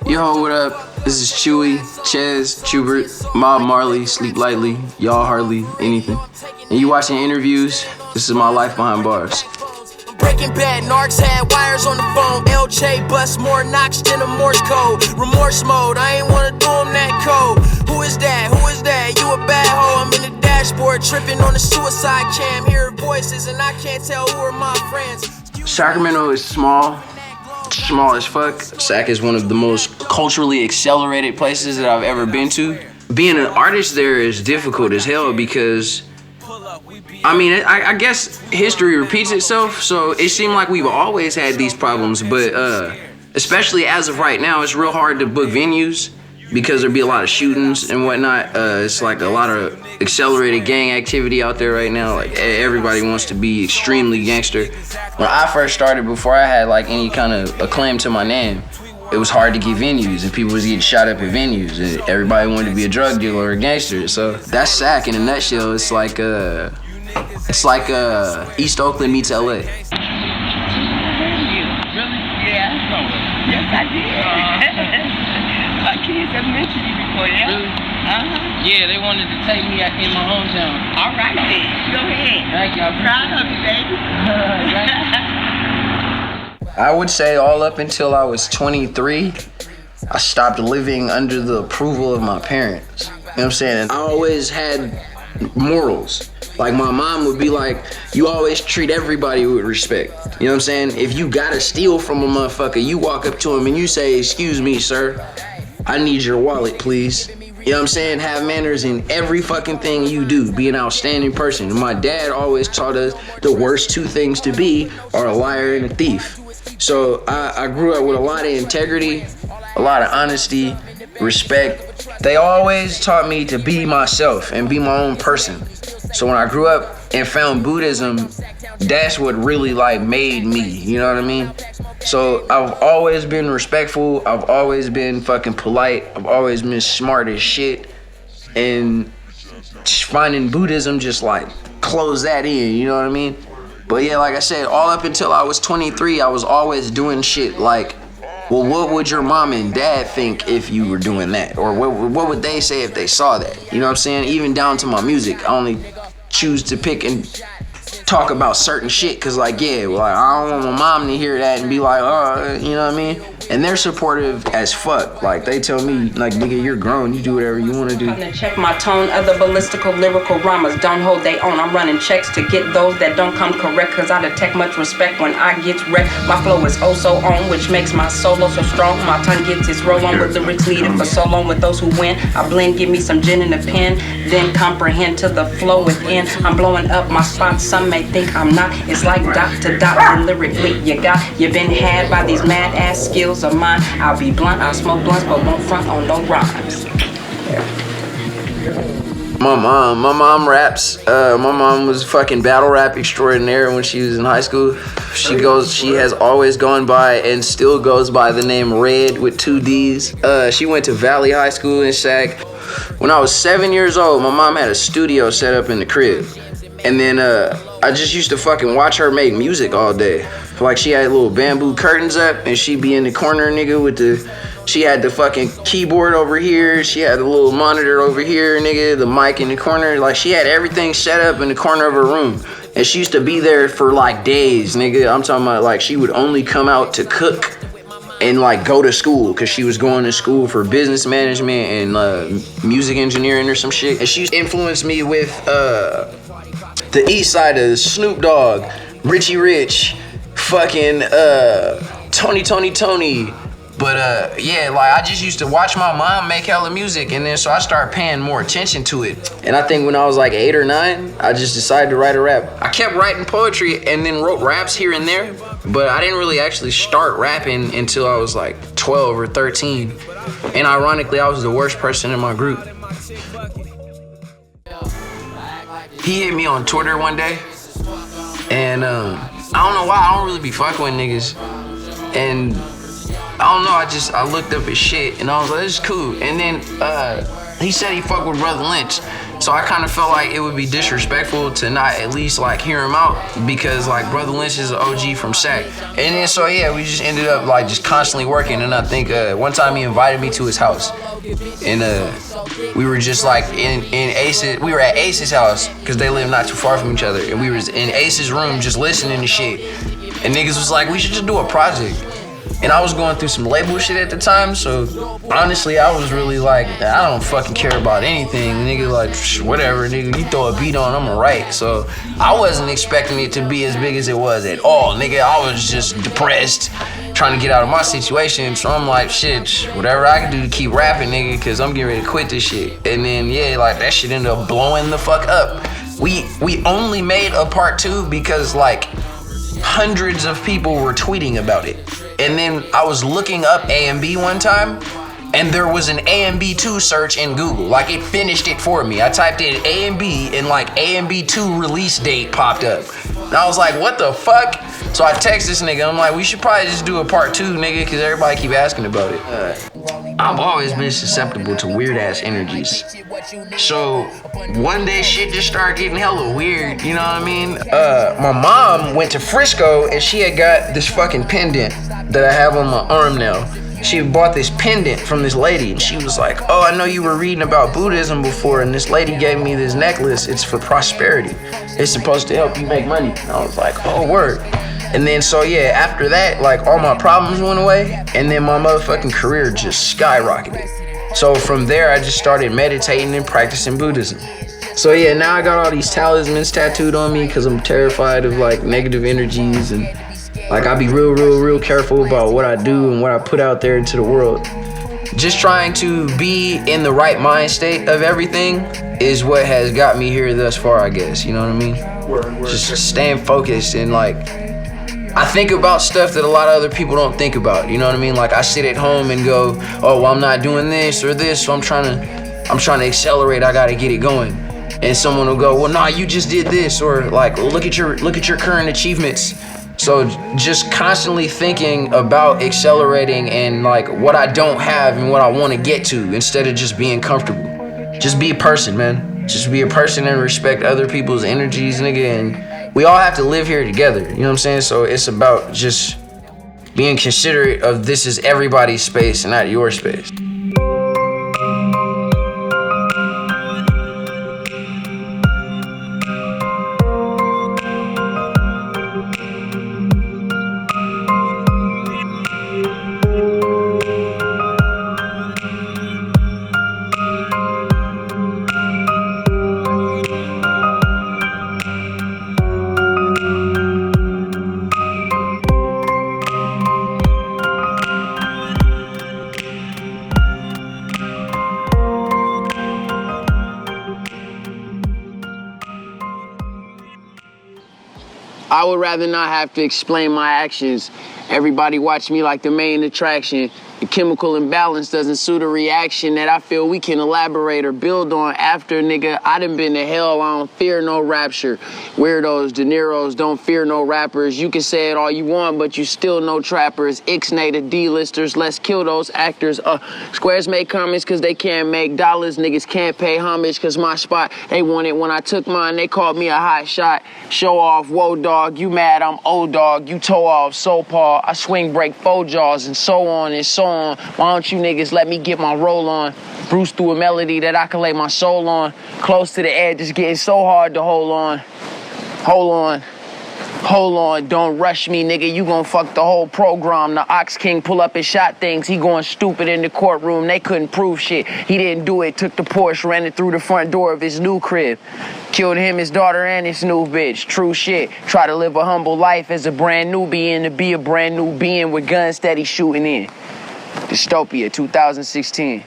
Yo, what up? This is Chuuwee, Chaz, Chubert, Mob Marley, Sleep Lightly, Y'all Hardly, Anything. And you watching interviews, this is my life behind bars. Breaking Bad, narcs had wires on the phone. LJ bust more knocks than a Morse code. Remorse mode, I ain't wanna do him that code. Who is that? Who is that? You a bad hoe. I'm in the dashboard, tripping on the suicide cam. Hear voices and I can't tell who are my friends. Sacramento is small as fuck. Sac is one of the most culturally accelerated places that I've ever been to. Being an artist there is difficult as hell because I guess history repeats itself, so it seemed like we've always had these problems, but especially as of right now, it's real hard to book venues because there'd be a lot of shootings and whatnot. It's like a lot of accelerated gang activity out there right now. Like everybody wants to be extremely gangster. When I first started, before I had like any kind of acclaim to my name, it was hard to get venues and people was getting shot up at venues and everybody wanted to be a drug dealer or a gangster. So that's Sac in a nutshell. It's like East Oakland meets LA. Really? Yeah, I saw it. Yes, I did. My kids have mentioned you before, yeah? Really? Uh-huh. Yeah, they wanted to take me in my hometown. All right, then. Go ahead. Thank you. I'm proud of you, baby. I would say all up until I was 23, I stopped living under the approval of my parents. You know what I'm saying? I always had morals. Like my mom would be like, you always treat everybody with respect. You know what I'm saying? If you gotta steal from a motherfucker, you walk up to him and you say, excuse me, sir, I need your wallet, please. You know what I'm saying? Have manners in every fucking thing you do. Be an outstanding person. And my dad always taught us the worst two things to be are a liar and a thief. So I grew up with a lot of integrity, a lot of honesty, respect. They always taught me to be myself and be my own person. So when I grew up and found Buddhism, that's what really like made me, you know what I mean? So I've always been respectful, I've always been fucking polite, I've always been smart as shit. And finding Buddhism just like closed that in, you know what I mean? But yeah, like I said, all up until I was 23, I was always doing shit like, well, what would your mom and dad think if you were doing that? Or what would they say if they saw that? You know what I'm saying? Even down to my music, I only choose to pick and talk about certain shit because like, yeah, well, I don't want my mom to hear that and be like, oh, you know what I mean? And they're supportive as fuck. Like, they tell me, like, nigga, you're grown. You do whatever you want to do. I'm gonna check my tone. Other ballistical lyrical rhymers don't hold they own. I'm running checks to get those that don't come correct, cause I detect much respect when I get wrecked. My flow is oh so on, which makes my solo so strong. My tongue gets its roll on with lyrics needed for so long with those who win. I blend, give me some gin in the pen, then comprehend to the flow within. I'm blowing up my spot. Some may think I'm not. It's like dot to dot and lyrically you been had by these mad ass skills of mine. I'll be blunt, I'll smoke blunts, but won't front on no rhymes. My mom raps. My mom was a fucking battle rap extraordinaire when she was in high school. She has always gone by and still goes by the name Red with 2 D's. She went to Valley High School in Sac. When I was 7 years old, my mom had a studio set up in the crib. And then I just used to fucking watch her make music all day. Like she had little bamboo curtains up and she'd be in the corner, nigga, with she had the fucking keyboard over here. She had a little monitor over here, nigga, the mic in the corner. Like she had everything set up in the corner of her room. And she used to be there for like days, nigga. I'm talking about like she would only come out to cook and like go to school because she was going to school for business management and music engineering or some shit. And she influenced me with the east side of Snoop Dogg, Richie Rich, fucking Tony. But yeah, like I just used to watch my mom make hella music and then so I started paying more attention to it. And I think when I was like 8 or 9, I just decided to write a rap. I kept writing poetry and then wrote raps here and there, but I didn't really actually start rapping until I was like 12 or 13. And ironically, I was the worst person in my group. He hit me on Twitter one day, and I don't know why, I don't really be fucking with niggas. And I don't know, I looked up his shit, and I was like, this is cool. And then he said he fucked with Brother Lynch. So I kind of felt like it would be disrespectful to not at least like hear him out, because like Brother Lynch is an OG from Sac. And then so yeah, we just ended up like just constantly working. And I think one time he invited me to his house, and we were just like in Ace's. We were at Ace's house because they live not too far from each other, and we was in Ace's room just listening to shit. And niggas was like, we should just do a project. And I was going through some label shit at the time, so honestly, I was really like, I don't fucking care about anything. Nigga, like, whatever, nigga, you throw a beat on, I'ma write. So I wasn't expecting it to be as big as it was at all, nigga. I was just depressed, trying to get out of my situation. So I'm like, shit, whatever I can do to keep rapping, nigga, cause I'm getting ready to quit this shit. And then, yeah, like, that shit ended up blowing the fuck up. We only made a part 2 because, like, hundreds of people were tweeting about it. And then I was looking up A&B one time, and there was an A&B 2 search in Google. Like, it finished it for me. I typed in A&B, and like A&B 2 release date popped up. And I was like, what the fuck? So I text this nigga, I'm like, we should probably just do a part 2, nigga, because everybody keep asking about it. I've always been susceptible to weird ass energies. So one day shit just started getting hella weird, you know what I mean? My mom went to Risko and she had got this fucking pendant that I have on my arm now. She bought this pendant from this lady, and she was like, oh, I know you were reading about Buddhism before, and this lady gave me this necklace. It's for prosperity. It's supposed to help you make money. And I was like, oh, word. And then, so yeah, after that, like, all my problems went away, and then my motherfucking career just skyrocketed. So from there, I just started meditating and practicing Buddhism. So yeah, now I got all these talismans tattooed on me because I'm terrified of, like, negative energies, and, like, I be real careful about what I do and what I put out there into the world. Just trying to be in the right mind state of everything is what has got me here thus far, I guess, you know what I mean? Just staying focused and, like, I think about stuff that a lot of other people don't think about, you know what I mean? Like, I sit at home and go, oh, well, I'm not doing this or this, so I'm trying to accelerate, I gotta get it going. And someone will go, well, nah, you just did this, or like, look at your current achievements. So just constantly thinking about accelerating and like what I don't have and what I want to get to, instead of just being comfortable. Just be a person, man. Just be a person and respect other people's energies, nigga, and we all have to live here together, you know what I'm saying? So it's about just being considerate of this is everybody's space and not your space. I would rather not have to explain my actions. Everybody watch me like the main attraction. The chemical imbalance doesn't suit a reaction that I feel we can elaborate or build on after, nigga. I done been to hell, I don't fear no rapture. Weirdos, De Niro's don't fear no rappers. You can say it all you want, but you still know trappers. Ixnay to D-listers, let's kill those actors. Squares make comments cause they can't make dollars. Niggas can't pay homage cause my spot, they want it. When I took mine, they called me a hot shot. Show off, whoa dog, you mad, I'm old dog. You toe off, so paw. I swing, break four jaws, and so on and so on. Why don't you niggas let me get my roll on? Bruce through a melody that I can lay my soul on. Close to the edge, it's getting so hard to hold on. Hold on, don't rush me, nigga, you gon' fuck the whole program. The Ox King pull up and shot things, he going stupid in the courtroom, they couldn't prove shit. He didn't do it, took the Porsche, ran it through the front door of his new crib. Killed him, his daughter, and his new bitch, true shit. Try to live a humble life as a brand new being, to be a brand new being with guns steady shooting in. Dystopia, 2016.